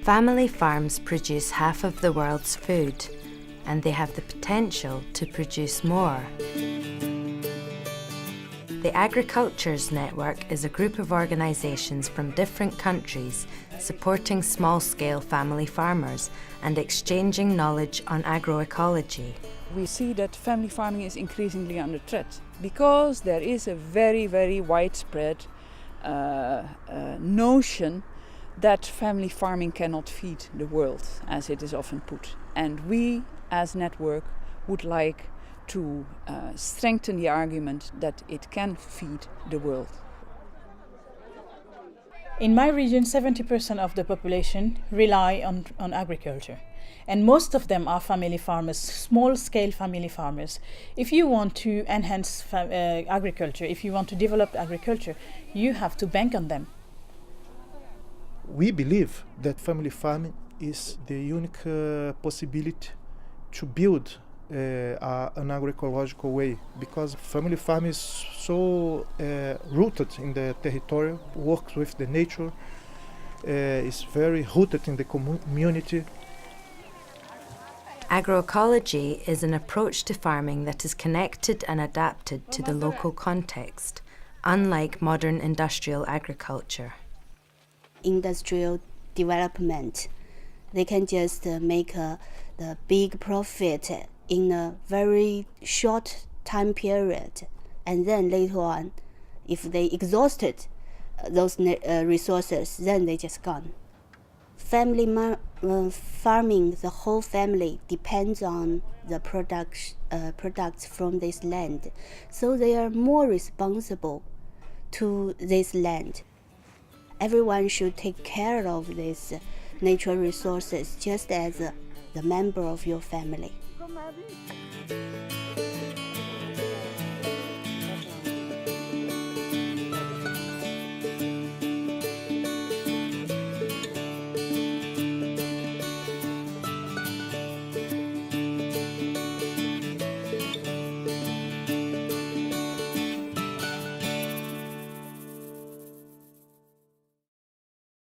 Family farms produce half of the world's food, and they have the potential to produce more. The Agricultures Network is a group of organisations from different countries supporting small-scale family farmers and exchanging knowledge on agroecology. We see that family farming is increasingly under threat because there is a very, very widespread notion that family farming cannot feed the world, as it is often put. And we, as network, would like to strengthen the argument that it can feed the world. In my region, 70% of the population rely on agriculture. And most of them are family farmers, small-scale family farmers. If you want to enhance agriculture, if you want to develop agriculture, you have to bank on them. We believe that family farming is the unique possibility to build an agroecological way, because family farming is so rooted in the territory, works with the nature, is very rooted in the community. Agroecology is an approach to farming that is connected and adapted to the local context, unlike modern industrial agriculture. Industrial development, they can just make the big profit in a very short time period, and then later on, if they exhausted those resources, then they just gone. Family farming, the whole family depends on the products from this land, so they are more responsible to this land. Everyone should take care of these natural resources just as the member of your family.